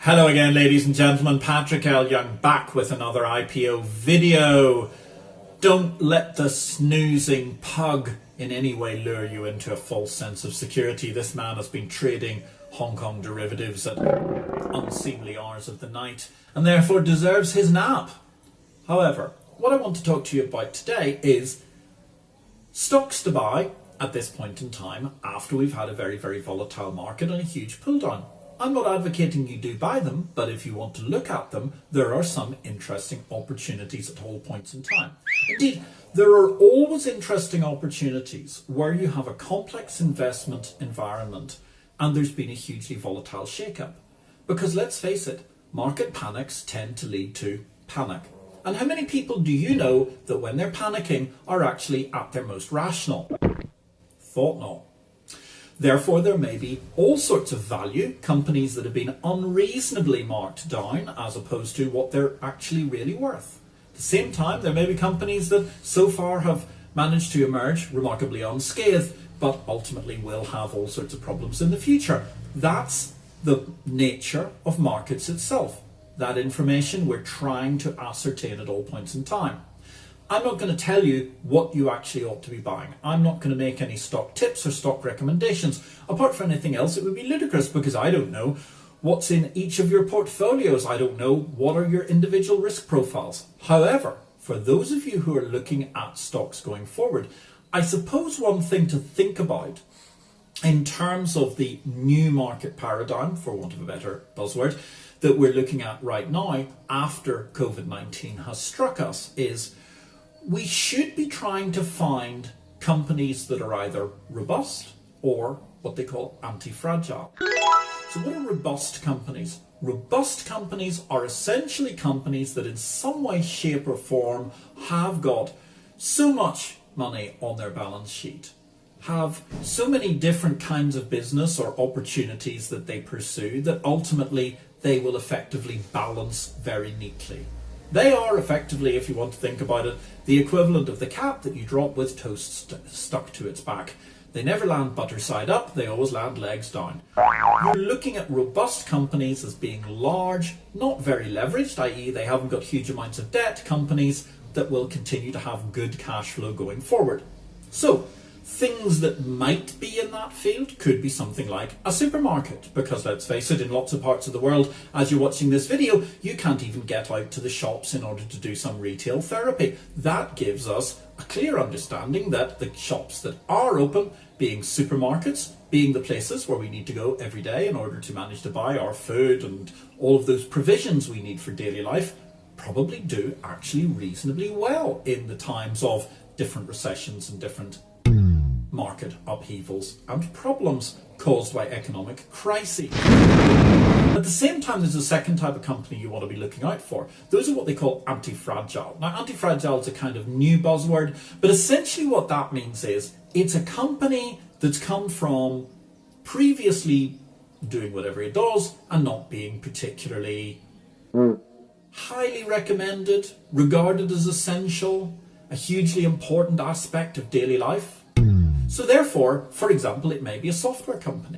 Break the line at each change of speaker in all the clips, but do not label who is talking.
Hello again, ladies and gentlemen. Patrick L. Young back with another IPO video. Don't let the snoozing pug in any way lure you into a false sense of security. This man has been trading Hong Kong derivatives at unseemly hours of the night and therefore deserves his nap. However, what I want to talk to you about today is stocks to buy at this point in time after we've had a very, very volatile market and a huge pull down. I'm not advocating you do buy them, but if you want to look at them, there are some interesting opportunities at all points in time. Indeed, there are always interesting opportunities where you have a complex investment environment and there's been a hugely volatile shake-up. Because let's face it, market panics tend to lead to panic. And how many people do you know that when they're panicking are actually at their most rational? Thought not. Therefore, there may be all sorts of value, companies that have been unreasonably marked down as opposed to what they're actually really worth. At the same time, there may be companies that so far have managed to emerge remarkably unscathed, but ultimately will have all sorts of problems in the future. That's the nature of markets itself. That information we're trying to ascertain at all points in time. I'm not going to tell you what you actually ought to be buying. I'm not going to make any stock tips or stock recommendations. Apart from anything else, it would be ludicrous because I don't know what's in each of your portfolios. I don't know what are your individual risk profiles. However, for those of you who are looking at stocks going forward, I suppose one thing to think about in terms of the new market paradigm, for want of a better buzzword, that we're looking at right now after COVID-19 has struck us is we should be trying to find companies that are either robust or what they call anti-fragile. So what are robust companies? Robust companies are essentially companies that in some way, shape or form have got so much money on their balance sheet, have so many different kinds of business or opportunities that they pursue that ultimately they will effectively balance very neatly. They are effectively, if you want to think about it, the equivalent of the cat that you drop with toast stuck to its back. They never land butter side up, they always land legs down. You're looking at robust companies as being large, not very leveraged, i.e. they haven't got huge amounts of debt, companies that will continue to have good cash flow going forward. So, things that might be in that field could be something like a supermarket, because let's face it, in lots of parts of the world, as you're watching this video, you can't even get out to the shops in order to do some retail therapy. That gives us a clear understanding that the shops that are open, being supermarkets, being the places where we need to go every day in order to manage to buy our food and all of those provisions we need for daily life, probably do actually reasonably well in the times of different recessions and different market upheavals and problems caused by economic crises. At the same time, there's a second type of company you want to be looking out for. Those are what they call anti-fragile. Now, anti-fragile is a kind of new buzzword, but essentially what that means is it's a company that's come from previously doing whatever it does and not being particularly highly recommended, regarded as essential, a hugely important aspect of daily life. So therefore, for example, it may be a software company.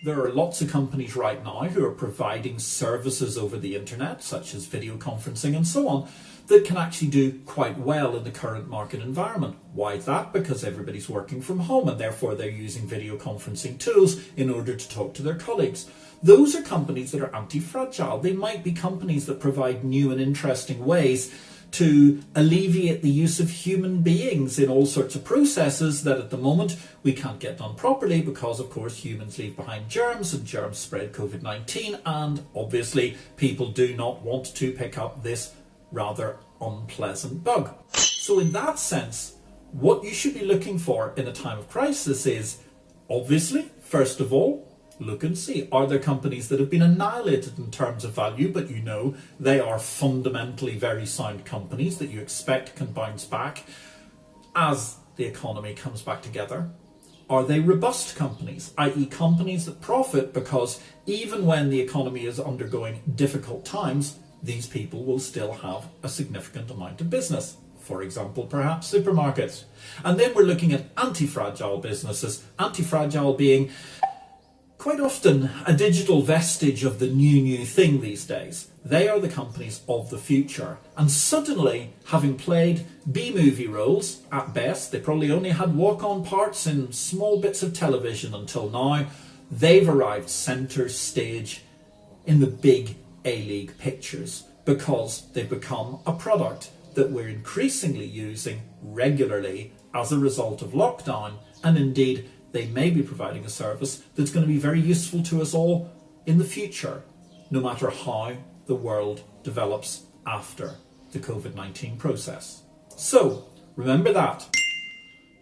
There are lots of companies right now who are providing services over the internet, such as video conferencing and so on, that can actually do quite well in the current market environment. Why is that? Because everybody's working from home and therefore they're using video conferencing tools in order to talk to their colleagues. Those are companies that are anti-fragile. They might be companies that provide new and interesting ways to alleviate the use of human beings in all sorts of processes that at the moment we can't get done properly because, of course, humans leave behind germs and germs spread COVID-19 and obviously people do not want to pick up this rather unpleasant bug. So in that sense, what you should be looking for in a time of crisis is obviously, first of all, look and see, are there companies that have been annihilated in terms of value, but you know they are fundamentally very sound companies that you expect can bounce back as the economy comes back together? Are they robust companies, i.e. companies that profit because even when the economy is undergoing difficult times, these people will still have a significant amount of business? For example, perhaps supermarkets. And then we're looking at anti-fragile businesses, anti-fragile being quite often a digital vestige of the new thing these days. They are the companies of the future. And suddenly, having played B-movie roles at best, they probably only had walk-on parts in small bits of television until now, they've arrived centre stage in the big A-League pictures because they've become a product that we're increasingly using regularly as a result of lockdown, and indeed they may be providing a service that's going to be very useful to us all in the future, no matter how the world develops after the COVID-19 process. So remember that.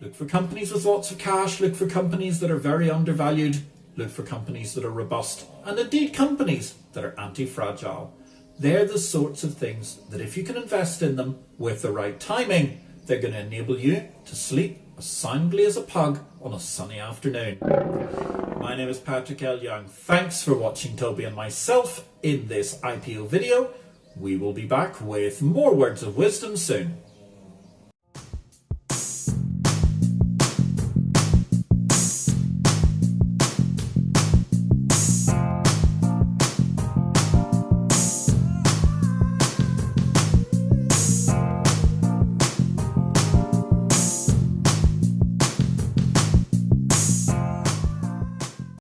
Look for companies with lots of cash, look for companies that are very undervalued, look for companies that are robust, and indeed companies that are anti-fragile. They're the sorts of things that if you can invest in them with the right timing, they're going to enable you to sleep as soundly as a pug on a sunny afternoon. My name is Patrick L. Young. Thanks for watching Toby and myself in this IPO video. We will be back with more words of wisdom soon.